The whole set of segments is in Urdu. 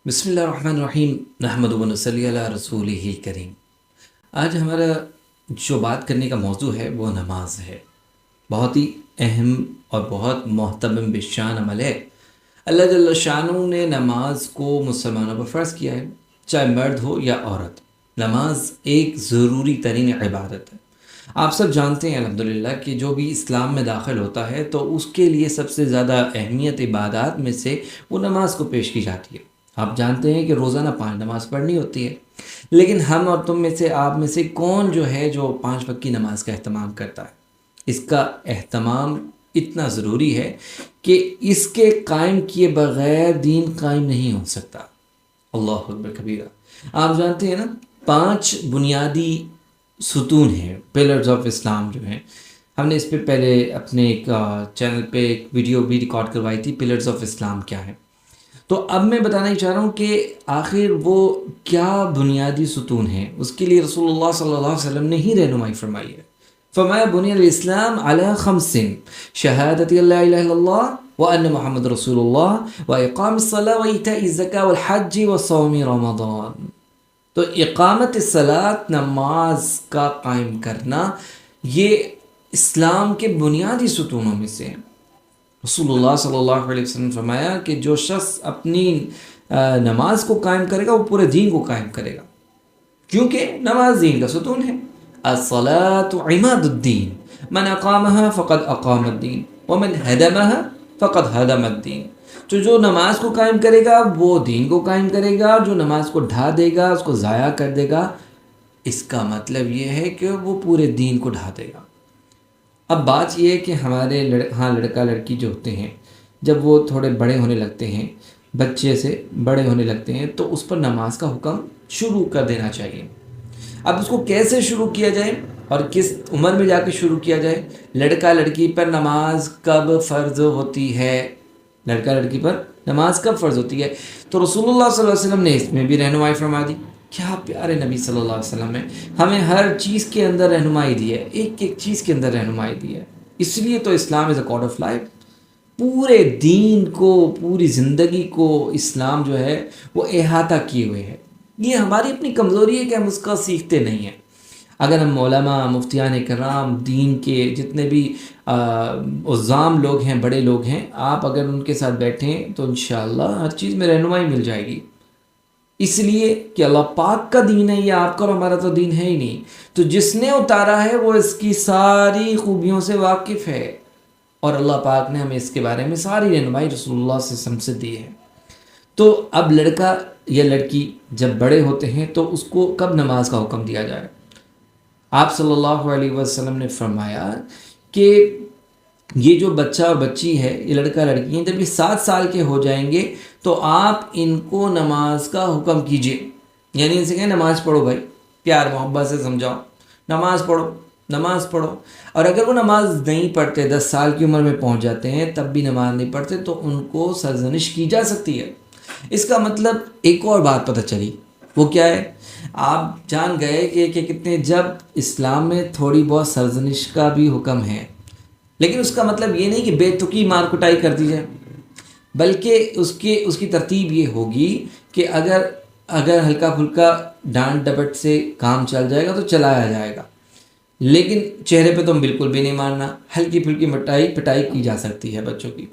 بسم اللہ الرحمن الرحیم نحمدہ و نصلی علی رسولہ الکریم۔ آج ہمارا جو بات کرنے کا موضوع ہے وہ نماز ہے۔ بہت ہی اہم اور بہت محترم بشان عمل ہے۔ اللہ جل شانہ نے نماز کو مسلمانوں پر فرض کیا ہے، چاہے مرد ہو یا عورت۔ نماز ایک ضروری ترین عبادت ہے۔ آپ سب جانتے ہیں الحمدللہ کہ جو بھی اسلام میں داخل ہوتا ہے تو اس کے لیے سب سے زیادہ اہمیت عبادات میں سے وہ نماز کو پیش کی جاتی ہے۔ آپ جانتے ہیں کہ روزانہ 5 نماز پڑھنی ہوتی ہے، لیکن ہم اور تم میں سے آپ میں سے کون جو ہے جو 5 وقت کی نماز کا اہتمام کرتا ہے؟ اس کا اہتمام اتنا ضروری ہے کہ اس کے قائم کیے بغیر دین قائم نہیں ہو سکتا۔ اللہ اکبر کبیرہ۔ آپ جانتے ہیں نا 5 بنیادی ستون ہیں، پلرز آف اسلام جو ہیں۔ ہم نے اس پہ پہلے اپنے ایک چینل پہ ایک ویڈیو بھی ریکارڈ کروائی تھی، پلرز آف اسلام کیا ہے۔ تو اب میں بتانا ہی چاہ رہا ہوں کہ آخر وہ کیا بنیادی ستون ہیں۔ اس کے لیے رسول اللہ صلی اللہ علیہ وسلم نے ہی رہنمائی فرمائی ہے۔ فرمایا بنی الاسلام علی 5 شہادت لا الہ الا اللہ وان محمد رسول اللہ واقام الصلاۃ وایتاء الزکاۃ والحج وصوم رمضان۔ تو اقامت الصلاۃ، نماز کا قائم کرنا، یہ اسلام کے بنیادی ستونوں میں سے ہے۔ رسول اللہ صلی اللہ علیہ وسلم نے فرمایا کہ جو شخص اپنی نماز کو قائم کرے گا وہ پورے دین کو قائم کرے گا، کیونکہ نماز دین کا ستون ہے۔ الصلاۃ عماد الدین، من اقامها فقد اقام الدین ومن هدمها فقد هدم الدین۔ تو جو نماز کو قائم کرے گا وہ دین کو قائم کرے گا، جو نماز کو ڈھا دے گا، اس کو ضائع کر دے گا، اس کا مطلب یہ ہے کہ وہ پورے دین کو ڈھا دے گا۔ اب بات یہ ہے کہ ہمارے لڑکا لڑکی جو ہوتے ہیں، جب وہ تھوڑے بڑے ہونے لگتے ہیں، بچے سے بڑے ہونے لگتے ہیں، تو اس پر نماز کا حکم شروع کر دینا چاہیے۔ اب اس کو کیسے شروع کیا جائے اور کس عمر میں جا کے شروع کیا جائے؟ لڑکا لڑکی پر نماز کب فرض ہوتی ہے؟ لڑکا لڑکی پر نماز کب فرض ہوتی ہے؟ تو رسول اللہ صلی اللہ علیہ وسلم نے اس میں بھی رہنمائی فرما دی۔ کیا پیارے نبی صلی اللہ علیہ وسلم نے ہمیں ہر چیز کے اندر رہنمائی دی ہے، ایک ایک چیز کے اندر رہنمائی دی ہے۔ اس لیے تو اسلام از اے کوڈ آف لائف۔ پورے دین کو، پوری زندگی کو اسلام جو ہے وہ احاطہ کیے ہوئے ہے۔ یہ ہماری اپنی کمزوری ہے کہ ہم اس کا سیکھتے نہیں ہیں۔ اگر ہم علماء، مفتیان کرام، دین کے جتنے بھی عظام لوگ ہیں، بڑے لوگ ہیں، آپ اگر ان کے ساتھ بیٹھیں تو انشاءاللہ ہر چیز میں رہنمائی مل جائے گی۔ اس لیے کہ اللہ پاک کا دین ہے، یہ آپ کا اور ہمارا تو دین ہے ہی نہیں۔ تو جس نے اتارا ہے وہ اس کی ساری خوبیوں سے واقف ہے، اور اللہ پاک نے ہمیں اس کے بارے میں ساری رہنمائی رسول اللہ صلی اللہ علیہ وسلم سے دی ہے۔ تو اب لڑکا یا لڑکی جب بڑے ہوتے ہیں تو اس کو کب نماز کا حکم دیا جائے؟ آپ صلی اللہ علیہ وسلم نے فرمایا کہ یہ جو بچہ اور بچی ہے، یہ لڑکا لڑکی ہیں، جب یہ 7 سال کے ہو جائیں گے تو آپ ان کو نماز کا حکم کیجئے۔ یعنی ان سے کہیں نماز پڑھو بھائی، پیار محبت سے سمجھاؤ، نماز پڑھو، نماز پڑھو۔ اور اگر وہ نماز نہیں پڑھتے، 10 سال کی عمر میں پہنچ جاتے ہیں تب بھی نماز نہیں پڑھتے، تو ان کو سرزنش کی جا سکتی ہے۔ اس کا مطلب ایک اور بات پتہ چلی، وہ کیا ہے؟ آپ جان گئے کہ کتنے جب اسلام میں تھوڑی بہت سرزنش کا بھی حکم ہے، لیکن اس کا مطلب یہ نہیں کہ بے تکی مار کٹائی کر دی جائے، بلکہ اس کی ترتیب یہ ہوگی کہ اگر ہلکا پھلکا ڈانٹ ڈپٹ سے کام چل جائے گا تو چلایا جائے گا، لیکن چہرے پہ تو بالکل بھی نہیں مارنا۔ ہلکی پھلکی پٹائی کی جا سکتی ہے بچوں کی۔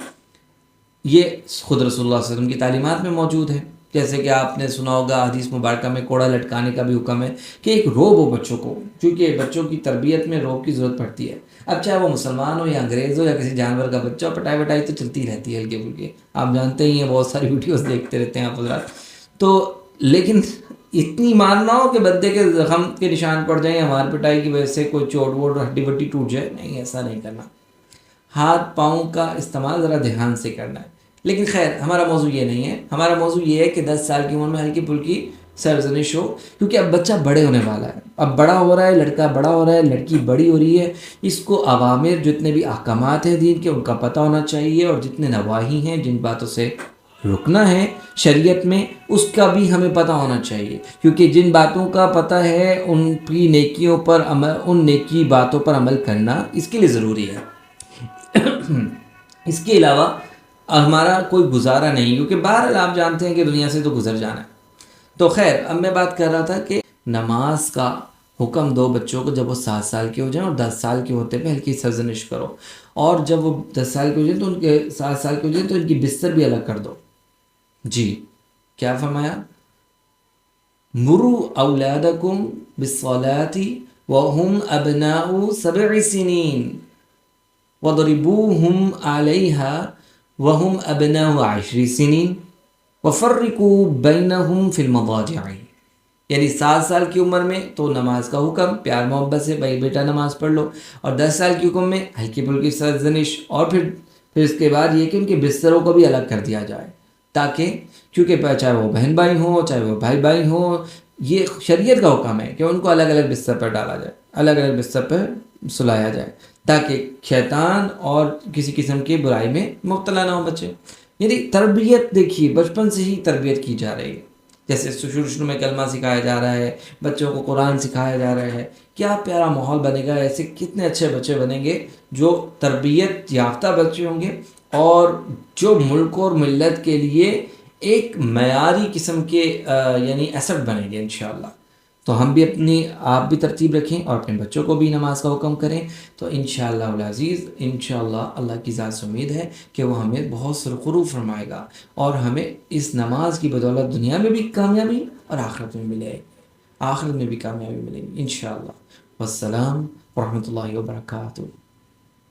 یہ خود رسول اللہ صلی اللہ علیہ وسلم کی تعلیمات میں موجود ہے۔ جیسے کہ آپ نے سنا ہوگا حدیث مبارکہ میں کوڑا لٹکانے کا بھی حکم ہے کہ ایک روب ہو بچوں کو، کیونکہ بچوں کی تربیت میں روب کی ضرورت پڑتی ہے۔ اب چاہے وہ مسلمان ہو یا انگریز ہو یا کسی جانور کا بچہ ہو، پٹائی وٹائی تو چلتی رہتی ہے ہلکے پھلکے، آپ جانتے ہی ہیں، بہت ساری ویڈیوز دیکھتے رہتے ہیں آپ حضرات۔ تو لیکن اتنی مارنا ہو کہ بدے کے زخم کے نشان پڑ جائیں، ہماری پٹائی کی وجہ سے کوئی چوٹ ووٹ ہڈی وڈی ٹوٹ جائے، نہیں، ایسا نہیں کرنا۔ ہاتھ پاؤں کا استعمال ذرا دھیان سے کرنا ہے۔ لیکن خیر، ہمارا موضوع یہ نہیں ہے۔ ہمارا موضوع یہ ہے کہ 10 سال کی عمر میں ہلکی پھلکی سرزنش ہو، کیونکہ اب بچہ بڑے ہونے والا ہے، اب بڑا ہو رہا ہے، لڑکا بڑا ہو رہا ہے، لڑکی بڑی ہو رہی ہے۔ اس کو عوامر، جتنے بھی احکامات ہیں دین کے، ان کا پتہ ہونا چاہیے، اور جتنے نواہی ہیں، جن باتوں سے رکنا ہے شریعت میں، اس کا بھی ہمیں پتہ ہونا چاہیے، کیونکہ جن باتوں کا پتہ ہے ان کی نیکیوں پر عمل، ان نیکی باتوں پر عمل کرنا اس کے لیے ضروری ہے۔ اس کے علاوہ ہمارا کوئی گزارا نہیں، کیونکہ بہرحال آپ جانتے ہیں کہ دنیا سے تو گزر جانا ہے۔ تو خیر، اب میں بات کر رہا تھا کہ نماز کا حکم دو بچوں کو جب وہ 7 سال کے ہو جائیں، اور 10 سال کے ہوتے پہ ہلکی سرزنش کرو، اور جب وہ 10 سال کے ہو جائیں تو ان کے 7 سال کے ہو جائیں تو ان کی بستر بھی الگ کر دو۔ جی کیا فرمایا؟ مروا اولادکم بالصلاۃ وهم ابناء 7 سنین وضربوهم علیها وهم ابناء 10 سنین وفرقوا بینہم فی المضاجع۔ یعنی 7 سال کی عمر میں تو نماز کا حکم پیار محبت سے، بھائی بیٹا نماز پڑھ لو، اور 10 سال کی حکم میں ہلکی پھلکی سرزنش، اور پھر اس کے بعد یہ کہ ان کے بستروں کو بھی الگ کر دیا جائے، تاکہ کیونکہ چاہے وہ بہن بھائی ہوں چاہے وہ بھائی بھائی ہوں، یہ شریعت کا حکم ہے کہ ان کو الگ الگ بستر پر ڈالا جائے، الگ الگ بستر پر سلایا جائے، تاکہ شیطان اور کسی قسم کی برائی میں مبتلا نہ ہو بچے۔ یعنی تربیت دیکھیے بچپن سے ہی تربیت کی جا رہی ہے، جیسے شروع میں کلمہ سکھایا جا رہا ہے، بچوں کو قرآن سکھایا جا رہا ہے، کیا پیارا ماحول بنے گا، ایسے کتنے اچھے بچے بنیں گے جو تربیت یافتہ بچے ہوں گے، اور جو ملک اور ملت کے لیے ایک معیاری قسم کے یعنی ایسٹ بنیں گے انشاءاللہ۔ تو ہم بھی آپ بھی ترتیب رکھیں اور اپنے بچوں کو بھی نماز کا حکم کریں، تو انشاءاللہ العزیز انشاءاللہ اللہ کی ذات سے امید ہے کہ وہ ہمیں بہت سرخرو فرمائے گا، اور ہمیں اس نماز کی بدولت دنیا میں بھی کامیابی اور آخرت میں ملے، آخرت میں بھی کامیابی ملے گی انشاءاللہ۔ والسلام ورحمۃ اللہ وبرکاتہ۔